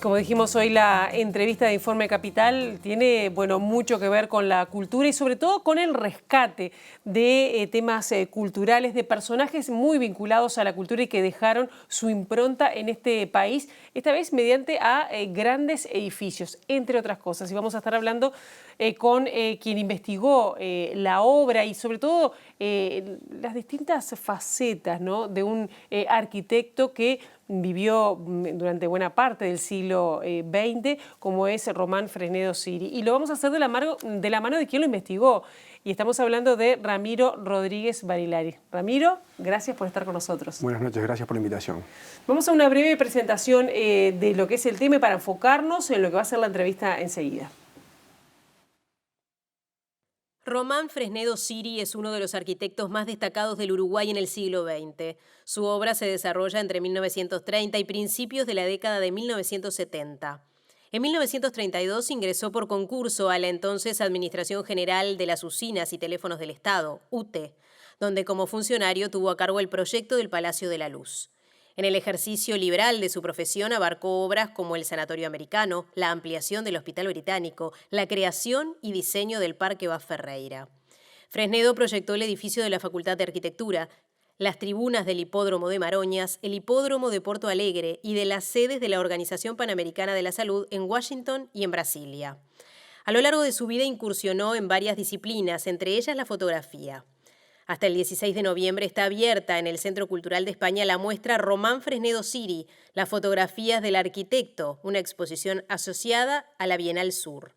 Como dijimos hoy, la entrevista de Informe Capital tiene mucho que ver con la cultura y sobre todo con el rescate de temas culturales, de personajes muy vinculados a la cultura y que dejaron su impronta en este país, esta vez mediante a grandes edificios, entre otras cosas. Y vamos a estar hablando con quien investigó la obra y sobre todo las distintas facetas, ¿no?, de un arquitecto que vivió durante buena parte del siglo XX, como es Román Fresnedo Siri. Y lo vamos a hacer de la mano de quien lo investigó. Y estamos hablando de Ramiro Rodríguez Barilari. Ramiro, gracias por estar con nosotros. Buenas noches, gracias por la invitación. Vamos a una breve presentación de lo que es el tema para enfocarnos en lo que va a ser la entrevista enseguida. Román Fresnedo Siri es uno de los arquitectos más destacados del Uruguay en el siglo XX. Su obra se desarrolla entre 1930 y principios de la década de 1970. En 1932 ingresó por concurso a la entonces Administración General de las Usinas y Teléfonos del Estado, UTE, donde como funcionario tuvo a cargo el proyecto del Palacio de la Luz. En el ejercicio liberal de su profesión abarcó obras como el Sanatorio Americano, la ampliación del Hospital Británico, la creación y diseño del Parque Bas Ferreira. Fresnedo proyectó el edificio de la Facultad de Arquitectura, las tribunas del Hipódromo de Maroñas, el Hipódromo de Porto Alegre y de las sedes de la Organización Panamericana de la Salud en Washington y en Brasilia. A lo largo de su vida incursionó en varias disciplinas, entre ellas la fotografía. Hasta el 16 de noviembre está abierta en el Centro Cultural de España la muestra Román Fresnedo Siri, las fotografías del arquitecto, una exposición asociada a la Bienal Sur.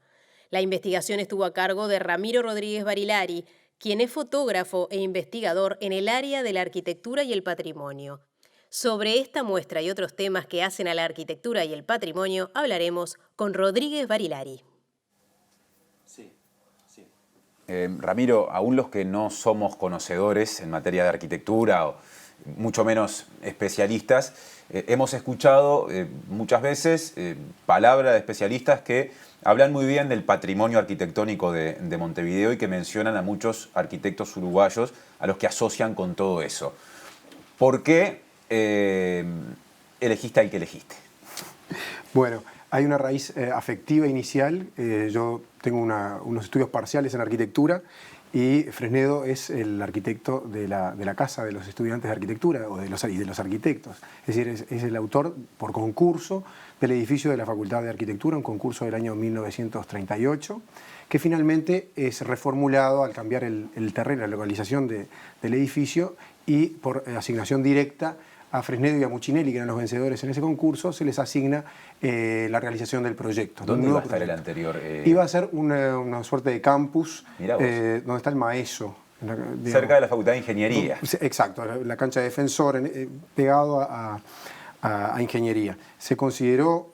La investigación estuvo a cargo de Ramiro Rodríguez Barilari, quien es fotógrafo e investigador en el área de la arquitectura y el patrimonio. Sobre esta muestra y otros temas que hacen a la arquitectura y el patrimonio hablaremos con Rodríguez Barilari. Ramiro, aún los que no somos conocedores en materia de arquitectura o mucho menos especialistas, hemos escuchado muchas veces palabras de especialistas que hablan muy bien del patrimonio arquitectónico de Montevideo y que mencionan a muchos arquitectos uruguayos a los que asocian con todo eso. ¿Por qué elegiste al que elegiste? Bueno, hay una raíz afectiva inicial. Yo tengo unos estudios parciales en arquitectura y Fresnedo es el arquitecto de la Casa de los Estudiantes de Arquitectura y de los arquitectos. Es decir, es el autor por concurso del edificio de la Facultad de Arquitectura, un concurso del año 1938, que finalmente es reformulado al cambiar el terreno, la localización del edificio y por asignación directa a Fresnedo y a Muccinelli, que eran los vencedores en ese concurso, se les asigna la realización del proyecto. ¿Dónde iba a estar el anterior? Iba a ser una suerte de campus donde está el Maeso. Cerca de la Facultad de Ingeniería. Exacto, la cancha de Defensor, pegado a Ingeniería. Se consideró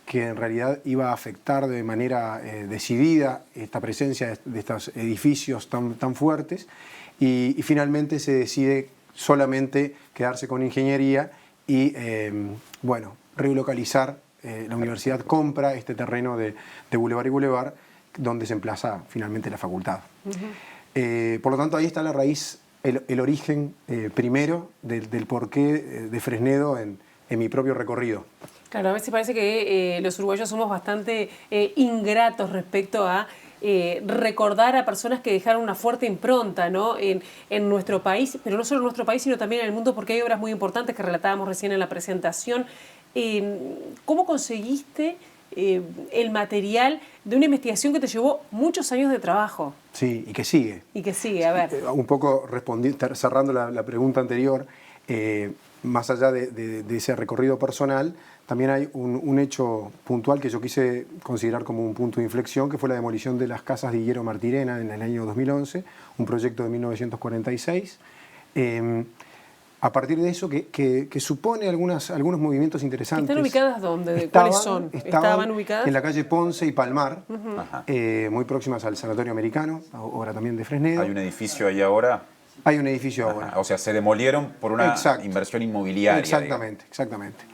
que en realidad iba a afectar de manera decidida esta presencia de estos edificios tan fuertes y finalmente se decide solamente quedarse con Ingeniería y, relocalizar. La universidad compra este terreno de Boulevard y Boulevard, donde se emplaza finalmente la facultad. Por lo tanto, ahí está la raíz, el origen primero del porqué de Fresnedo en mi propio recorrido. Claro, a veces parece que los uruguayos somos bastante ingratos respecto a recordar a personas que dejaron una fuerte impronta, ¿no?, en nuestro país, pero no solo en nuestro país, sino también en el mundo, porque hay obras muy importantes que relatábamos recién en la presentación. ¿Cómo conseguiste el material de una investigación que te llevó muchos años de trabajo? Sí, y que sigue. Y que sigue, a ver. Un poco cerrando la pregunta anterior, más allá de ese recorrido personal, también hay un hecho puntual que yo quise considerar como un punto de inflexión, que fue la demolición de las casas de Higuero Martirena en el año 2011, un proyecto de 1946. A partir de eso, que supone algunos movimientos interesantes. ¿Están ubicadas dónde? ¿Cuáles son? Estaban ubicadas en la calle Ponce y Palmar, muy próximas al Sanatorio Americano, obra también de Fresnedo. ¿Hay un edificio ahí ahora? Hay un edificio ahora. O sea, se demolieron por una inversión inmobiliaria. Exactamente, exactamente.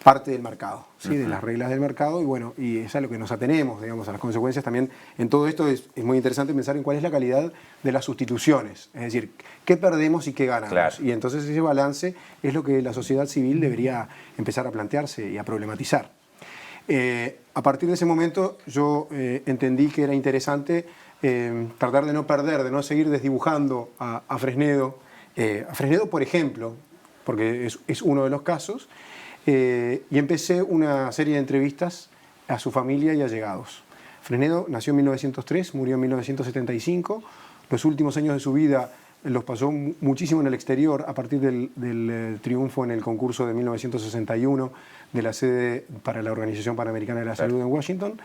Parte del mercado, ¿sí? De las reglas del mercado, y es a lo que nos atenemos, digamos, a las consecuencias también. En todo esto es muy interesante pensar en cuál es la calidad de las sustituciones, es decir, qué perdemos y qué ganamos. Claro. Y entonces ese balance es lo que la sociedad civil debería empezar a plantearse y a problematizar. A partir de ese momento yo entendí que era interesante tratar de no perder, de no seguir desdibujando a Fresnedo. A Fresnedo, por ejemplo, porque es uno de los casos, y empecé una serie de entrevistas a su familia y allegados. Fresnedo nació en 1903, murió en 1975. Los últimos años de su vida los pasó muchísimo en el exterior a partir del triunfo en el concurso de 1961 de la sede para la Organización Panamericana de la Salud en Washington.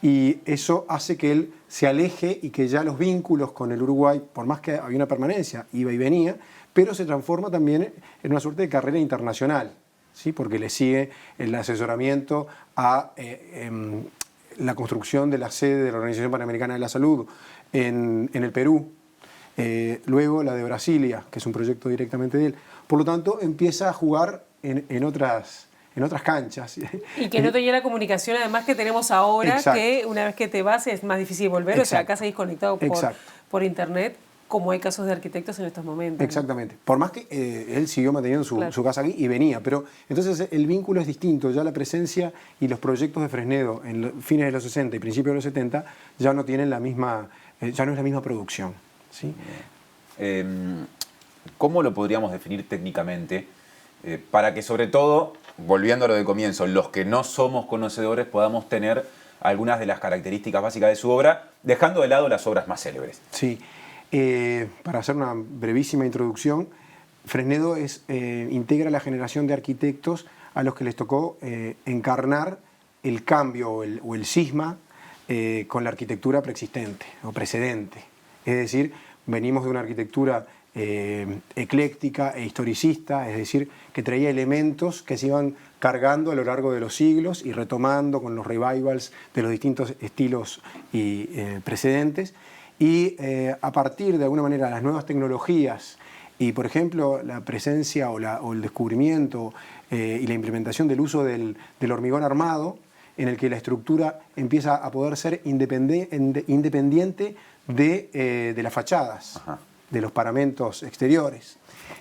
Y eso hace que él se aleje y que ya los vínculos con el Uruguay, por más que había una permanencia, iba y venía, pero se transforma también en una suerte de carrera internacional, ¿sí? Porque le sigue el asesoramiento a la construcción de la sede de la Organización Panamericana de la Salud en el Perú, luego la de Brasilia, que es un proyecto directamente de él. Por lo tanto, empieza a jugar en otras canchas. Y que no tenía la comunicación además que tenemos ahora, Exacto. que una vez que te vas es más difícil volver, Exacto. o sea, acá seguís conectado por internet, como hay casos de arquitectos en estos momentos. Exactamente. ¿No? Por más que él siguió manteniendo su casa aquí y venía, pero entonces el vínculo es distinto, ya la presencia y los proyectos de Fresnedo en los fines de los 60 y principios de los 70 ya no tienen la misma, ya no es la misma producción. ¿Sí? ¿Cómo lo podríamos definir técnicamente para que, sobre todo, volviendo a lo de comienzo, los que no somos conocedores podamos tener algunas de las características básicas de su obra, dejando de lado las obras más célebres? Sí. Para hacer una brevísima introducción, Fresnedo integra la generación de arquitectos a los que les tocó encarnar el cambio o el cisma con la arquitectura preexistente o precedente. Es decir, venimos de una arquitectura ecléctica e historicista, es decir, que traía elementos que se iban cargando a lo largo de los siglos y retomando con los revivals de los distintos estilos precedentes. Y a partir de alguna manera las nuevas tecnologías y, por ejemplo, la presencia o el descubrimiento y la implementación del uso del hormigón armado, en el que la estructura empieza a poder ser independiente de las fachadas, Ajá, de los paramentos exteriores.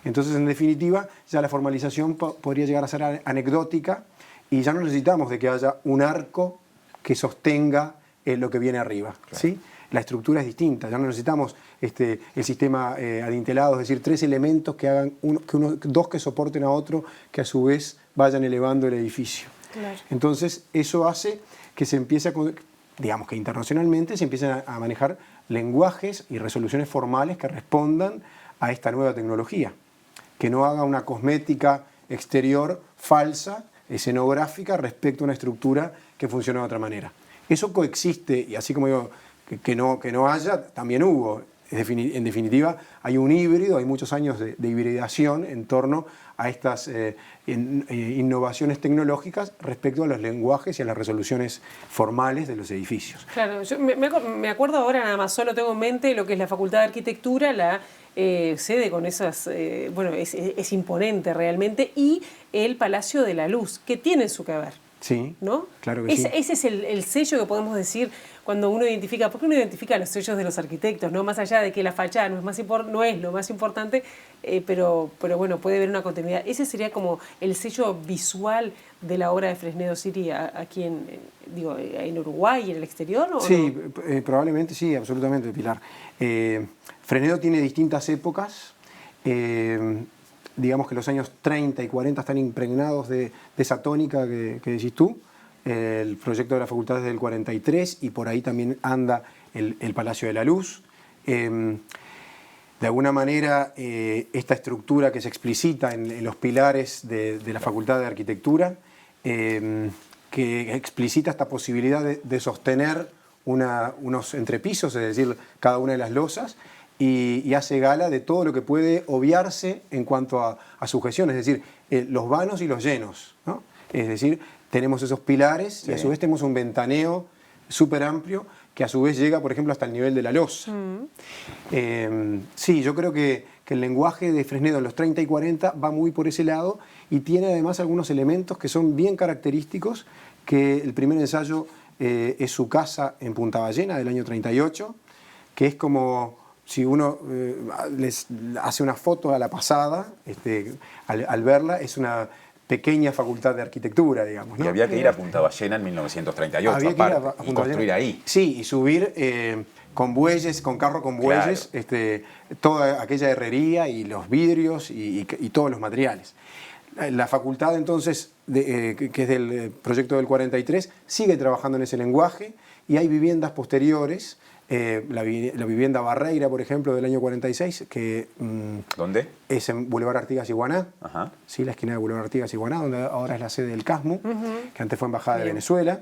Entonces, en definitiva, ya la formalización podría llegar a ser anecdótica y ya no necesitamos de que haya un arco que sostenga lo que viene arriba. Claro. ¿Sí? La estructura es distinta, ya no necesitamos el sistema adintelado, es decir, tres elementos que hagan dos que soporten a otro, que a su vez vayan elevando el edificio. Claro. Entonces, eso hace que se empiece digamos que internacionalmente se empiecen a manejar lenguajes y resoluciones formales que respondan a esta nueva tecnología, que no haga una cosmética exterior falsa, escenográfica, respecto a una estructura que funciona de otra manera. Eso coexiste, y así como digo, que no haya, también hubo. En definitiva, hay un híbrido, hay muchos años de hibridación en torno a estas innovaciones tecnológicas respecto a los lenguajes y a las resoluciones formales de los edificios. Claro, yo me acuerdo ahora nada más, solo tengo en mente lo que es la Facultad de Arquitectura, la sede con esas, bueno, es imponente realmente, y el Palacio de la Luz, que tiene su que ver. Sí, ¿no? Claro que sí. Ese es el sello que podemos decir cuando uno identifica, porque uno identifica los sellos de los arquitectos, ¿no? Más allá de que la fachada no es lo más importante, pero bueno, puede haber una continuidad. Ese sería como el sello visual de la obra de Fresnedo Siri aquí en Uruguay y en el exterior, ¿o sí, no? Probablemente sí, absolutamente, Pilar. Fresnedo tiene distintas épocas. Digamos que los años 30 y 40 están impregnados de esa tónica que decís tú. El proyecto de la facultad es del 43 y por ahí también anda el Palacio de la Luz. De alguna manera, esta estructura que se explicita en los pilares de la Facultad de Arquitectura, que explicita esta posibilidad de sostener unos entrepisos, es decir, cada una de las losas, y hace gala de todo lo que puede obviarse en cuanto a sujeción, es decir, los vanos y los llenos, ¿no? Es decir, tenemos esos pilares, sí, y a su vez tenemos un ventaneo súper amplio que a su vez llega, por ejemplo, hasta el nivel de la losa. Sí, yo creo que el lenguaje de Fresnedo en los 30 y 40 va muy por ese lado y tiene además algunos elementos que son bien característicos, que el primer ensayo es su casa en Punta Ballena del año 38, que es como si uno les hace una foto a la pasada, al verla, es una pequeña facultad de arquitectura, digamos, ¿no? Y había que ir a Punta Ballena en 1938, Había que ir a aparte, y Punta construir Ballena. ahí. Sí, y subir con bueyes, con carro con bueyes, Claro. toda aquella herrería y los vidrios y todos los materiales. La facultad entonces, que es del proyecto del 43, sigue trabajando en ese lenguaje y hay viviendas posteriores, la vivienda Barreira, por ejemplo, del año 46, que ¿Dónde? es en Boulevard Artigas y Guaná, Ajá. ¿sí? La esquina de Boulevard Artigas y Guaná, donde ahora es la sede del CASMU, que antes fue Embajada de Venezuela.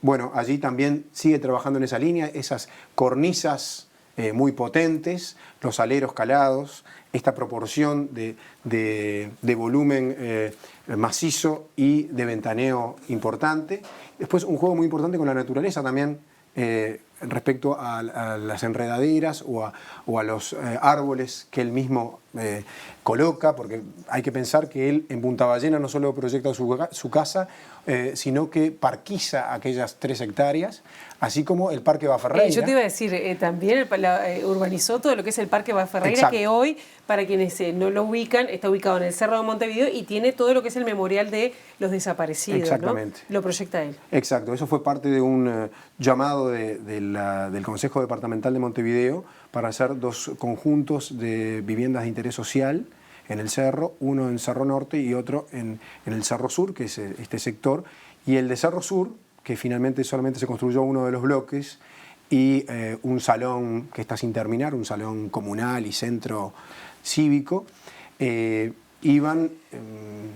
Bueno, allí también sigue trabajando en esa línea, esas cornisas muy potentes, los aleros calados, esta proporción de volumen macizo y de ventaneo importante. Después un juego muy importante con la naturaleza también, respecto a las enredaderas o a los árboles que él mismo coloca, porque hay que pensar que él en Punta Ballena no solo proyecta su casa, sino que parquiza aquellas 3 hectáreas, así como el Parque Baferreira. Yo te iba a decir, también urbanizó todo lo que es el Parque Baferreira, Exacto. que hoy, para quienes no lo ubican, está ubicado en el Cerro de Montevideo y tiene todo lo que es el memorial de los desaparecidos. Exactamente. ¿No? Lo proyecta él. Exacto, eso fue parte de un llamado del Consejo Departamental de Montevideo para hacer 2 conjuntos de viviendas de interés social en el Cerro, uno en Cerro Norte y otro en el Cerro Sur, que es este sector, y el de Cerro Sur, que finalmente solamente se construyó uno de los bloques, y un salón que está sin terminar, un salón comunal y centro cívico, iban,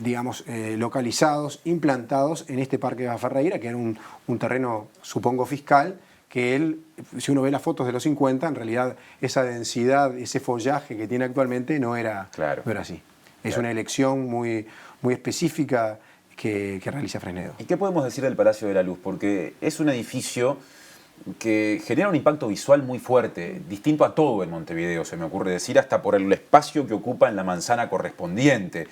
digamos, localizados, implantados en este Parque de Baferreira, que era un terreno, supongo, fiscal, que él, si uno ve las fotos de los 50, en realidad esa densidad, ese follaje que tiene actualmente no era, Claro. no era así. Es Claro. una elección muy, muy específica que realiza Fresnedo. ¿Y qué podemos decir del Palacio de la Luz? Porque es un edificio que genera un impacto visual muy fuerte, distinto a todo en Montevideo, se me ocurre decir, hasta por el espacio que ocupa en la manzana correspondiente.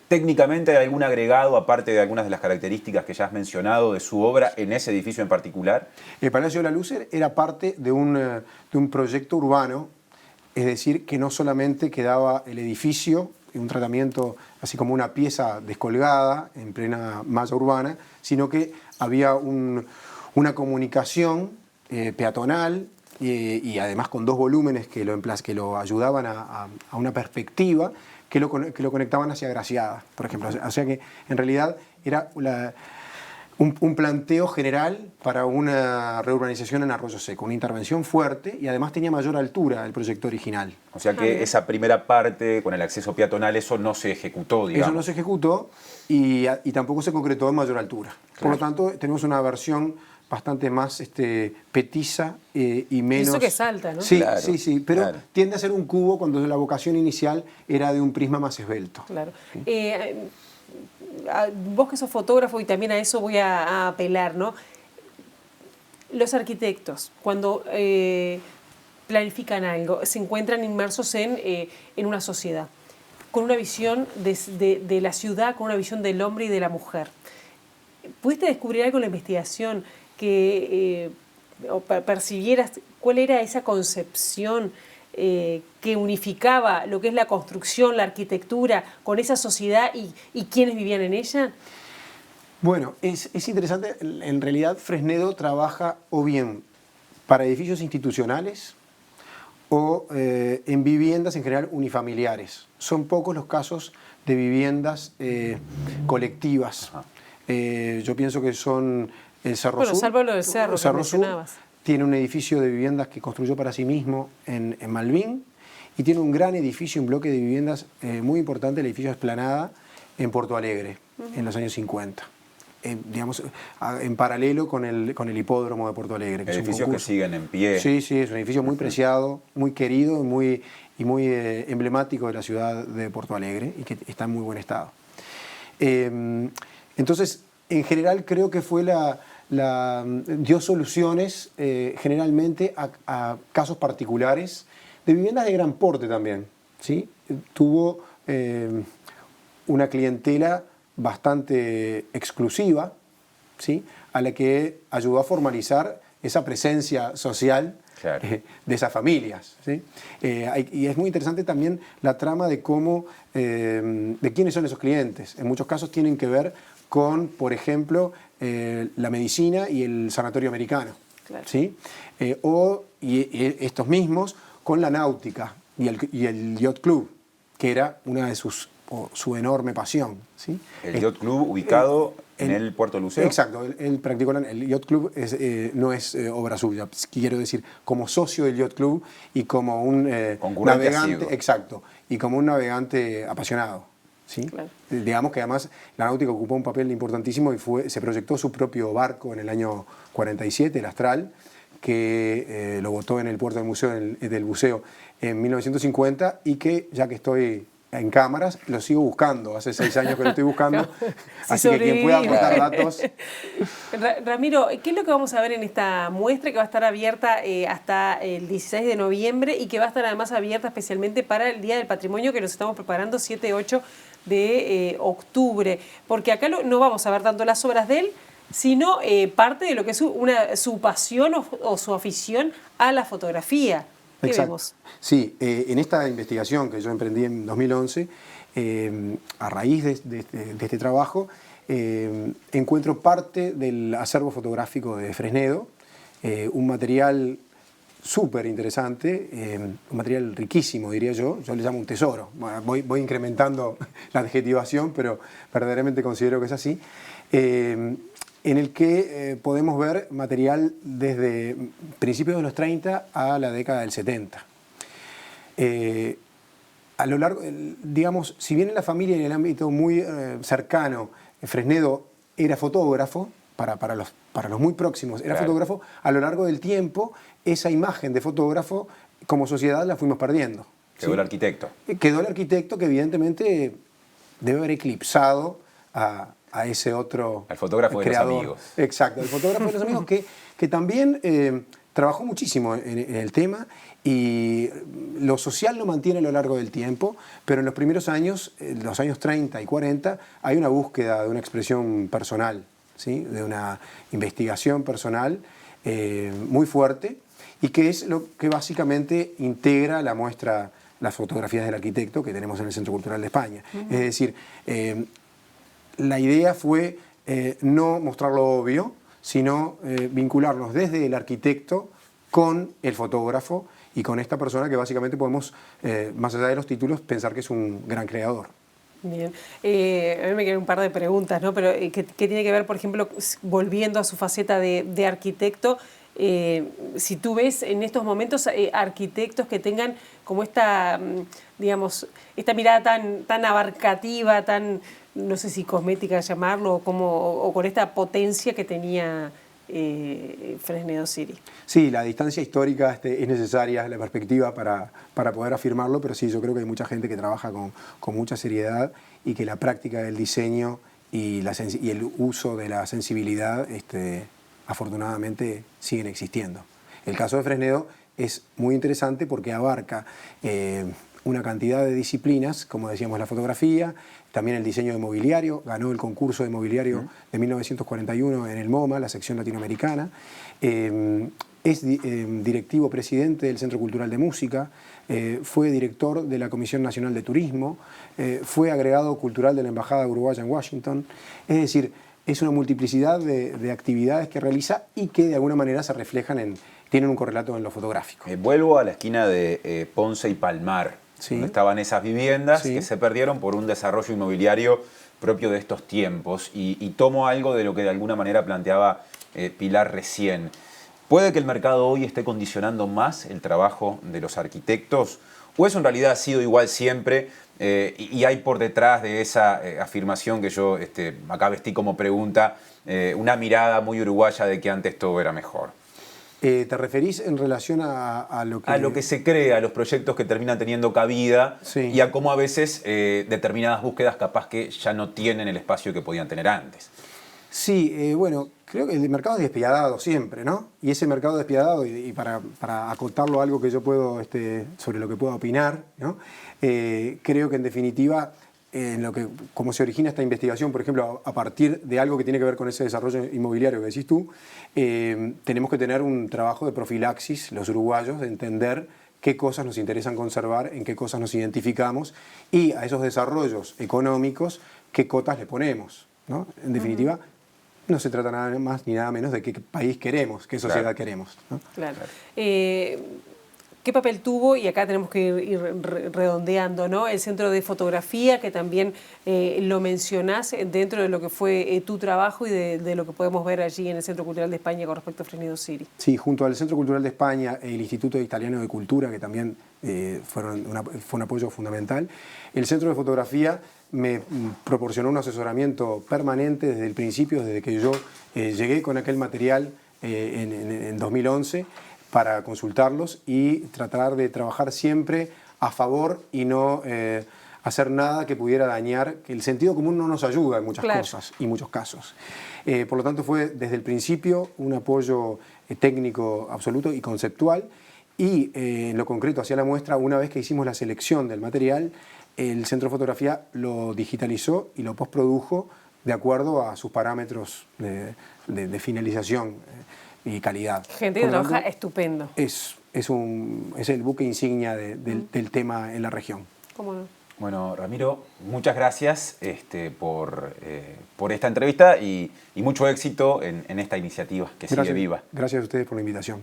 Técnicamente, ¿hay algún agregado, aparte de algunas de las características que ya has mencionado de su obra, en ese edificio en particular? El Palacio de la Luz era parte de un proyecto urbano, es decir, que no solamente quedaba el edificio, un tratamiento así como una pieza descolgada en plena malla urbana, sino que había una comunicación peatonal y además con 2 volúmenes que lo ayudaban a una perspectiva que lo conectaban hacia Graciada, por ejemplo. O sea que en realidad era un planteo general para una reurbanización en Arroyo Seco, una intervención fuerte y además tenía mayor altura el proyecto original. O sea que esa primera parte, con el acceso peatonal, eso no se ejecutó, digamos. Eso no se ejecutó y tampoco se concretó en mayor altura. Claro. Por lo tanto, tenemos una versión bastante más petiza y menos... Eso que salta, ¿no? Sí, Claro, sí, pero claro. tiende a ser un cubo cuando la vocación inicial era de un prisma más esbelto. Claro. Vos que sos fotógrafo y también a eso voy a apelar, ¿no? Los arquitectos, cuando planifican algo, se encuentran inmersos en una sociedad, con una visión de la ciudad, con una visión del hombre y de la mujer. ¿Pudiste descubrir algo en la investigación que percibieras cuál era esa concepción que unificaba lo que es la construcción, la arquitectura, con esa sociedad y quienes vivían en ella? Bueno, es interesante. En realidad, Fresnedo trabaja o bien para edificios institucionales o en viviendas en general unifamiliares. Son pocos los casos de viviendas colectivas. Yo pienso que son el Cerro Sur. Bueno, salvo lo del Cerro que Sur mencionabas. tiene un edificio de viviendas que construyó para sí mismo en Malvin y tiene un gran edificio, un bloque de viviendas muy importante, el edificio Esplanada, en Porto Alegre, en los años 50. Digamos, en paralelo con el hipódromo de Porto Alegre. Que Edificios es un que concurso. siguen en pie. Sí, sí, es un edificio muy preciado, muy querido y muy emblemático de la ciudad de Porto Alegre y que está en muy buen estado. Entonces, en general creo que fue dio soluciones generalmente a casos particulares de viviendas de gran porte también, ¿sí? Tuvo una clientela bastante exclusiva, ¿sí? A la que ayudó a formalizar esa presencia social Claro. De esas familias, ¿sí? Y es muy interesante también la trama de cómo, de quiénes son esos clientes. En muchos casos tienen que ver con, por ejemplo, la medicina y el sanatorio americano. Claro. ¿Sí? Y estos mismos con la náutica y el Yacht Club, que era una de su enorme pasión. ¿Sí? El Yacht Club ubicado en el Puerto del Buceo. Exacto, él practicó el Yacht Club, no es obra suya, quiero decir, como socio del Yacht Club y como un navegante, asiduo. exacto, y como un navegante apasionado. ¿Sí? Claro. Digamos que además la náutica ocupó un papel importantísimo y se proyectó su propio barco en el año 47, el Astral, que lo botó en el puerto del Buceo en 1950 y que, ya que estoy en cámaras, lo sigo buscando, hace 6 años que lo estoy buscando, así que quien pueda aportar datos. Ramiro, ¿qué es lo que vamos a ver en esta muestra que va a estar abierta hasta el 16 de noviembre y que va a estar además abierta especialmente para el Día del Patrimonio que nos estamos preparando 7-8 de octubre? Porque acá no vamos a ver tanto las obras de él, sino parte de lo que es su pasión o su afición a la fotografía. ¿Qué vemos? Sí, en esta investigación que yo emprendí en 2011, a raíz de este trabajo, encuentro parte del acervo fotográfico de Fresnedo, un material súper interesante, un material riquísimo, diría yo le llamo un tesoro. Voy incrementando la adjetivación, pero verdaderamente considero que es así. En el que podemos ver material desde principios de los 30 a la década del 70. A lo largo, digamos, si bien en la familia y en el ámbito muy cercano, Fresnedo era fotógrafo, para los muy próximos era fotógrafo, a lo largo del tiempo esa imagen de fotógrafo como sociedad la fuimos perdiendo. Quedó el arquitecto. Quedó el arquitecto que evidentemente debe haber eclipsado a ese otro al fotógrafo creador. De los amigos. Exacto, el fotógrafo de los amigos que también trabajó muchísimo en el tema y lo social lo mantiene a lo largo del tiempo, pero en los primeros años, los años 30 y 40, hay una búsqueda de una expresión personal, ¿sí? De una investigación personal muy fuerte y que es lo que básicamente integra la muestra, las fotografías del arquitecto que tenemos en el Centro Cultural de España. Es decir, la idea fue no mostrar lo obvio, sino vincularnos desde el arquitecto con el fotógrafo y con esta persona que básicamente podemos, más allá de los títulos, pensar que es un gran creador. Bien. A mí me quedan un par de preguntas, ¿no? Pero ¿qué tiene que ver, por ejemplo, volviendo a su faceta de arquitecto? Si tú ves en estos momentos arquitectos que tengan como esta, digamos, esta mirada tan abarcativa, tan, no sé si cosmética llamarlo, o con esta potencia que tenía Fresnedo Siri. Sí, la distancia histórica es necesaria, la perspectiva para poder afirmarlo, pero sí, yo creo que hay mucha gente que trabaja con mucha seriedad y que la práctica del diseño y el uso de la sensibilidad afortunadamente siguen existiendo. El caso de Fresnedo es muy interesante porque abarca una cantidad de disciplinas, como decíamos la fotografía, también el diseño de mobiliario, ganó el concurso de mobiliario de 1941 en el MoMA, la sección latinoamericana, es directivo presidente del Centro Cultural de Música, fue director de la Comisión Nacional de Turismo, fue agregado cultural de la Embajada Uruguaya en Washington, es decir, es una multiplicidad de actividades que realiza y que de alguna manera se reflejan tienen un correlato en lo fotográfico. Vuelvo a la esquina de Ponce y Palmar, sí, donde estaban esas viviendas sí, que se perdieron por un desarrollo inmobiliario propio de estos tiempos y tomo algo de lo que de alguna manera planteaba Pilar recién. ¿Puede que el mercado hoy esté condicionando más el trabajo de los arquitectos? ¿O eso en realidad ha sido igual siempre? Y hay por detrás de esa afirmación que yo acá vestí como pregunta, una mirada muy uruguaya de que antes todo era mejor. ¿Te referís en relación a lo que...? A lo que se cree, a los proyectos que terminan teniendo cabida, sí, y a cómo a veces determinadas búsquedas capaz que ya no tienen el espacio que podían tener antes. Sí, bueno, creo que el mercado es despiadado siempre, ¿no? Y ese mercado despiadado, y para acotarlo a algo que yo puedo, sobre lo que puedo opinar, ¿no? Creo que en definitiva cómo se origina esta investigación, por ejemplo, a partir de algo que tiene que ver con ese desarrollo inmobiliario que decís tú, tenemos que tener un trabajo de profilaxis, los uruguayos, de entender qué cosas nos interesan conservar, en qué cosas nos identificamos y a esos desarrollos económicos, qué cotas le ponemos, ¿no? En definitiva, no se trata nada más ni nada menos de qué país queremos, qué sociedad queremos, ¿no? Claro. ¿Qué papel tuvo, y acá tenemos que ir redondeando, ¿no?, el Centro de Fotografía, que también lo mencionás dentro de lo que fue tu trabajo y de lo que podemos ver allí en el Centro Cultural de España con respecto a Fresnedo Siri? Sí, junto al Centro Cultural de España, el Instituto Italiano de Cultura, que también fue un apoyo fundamental, el Centro de Fotografía me proporcionó un asesoramiento permanente desde el principio, desde que yo llegué con aquel material en 2011, para consultarlos y tratar de trabajar siempre a favor y no hacer nada que pudiera dañar, que el sentido común no nos ayuda en muchas cosas y muchos casos. Por lo tanto, fue desde el principio un apoyo técnico absoluto y conceptual, y en lo concreto hacia la muestra, una vez que hicimos la selección del material, el Centro de Fotografía lo digitalizó y lo postprodujo de acuerdo a sus parámetros de finalización y calidad. Gente que trabaja estupendo. Es el buque insignia del tema en la región. ¿Cómo no? Bueno, Ramiro, muchas gracias por esta entrevista y mucho éxito en esta iniciativa que sigue viva. Gracias a ustedes por la invitación.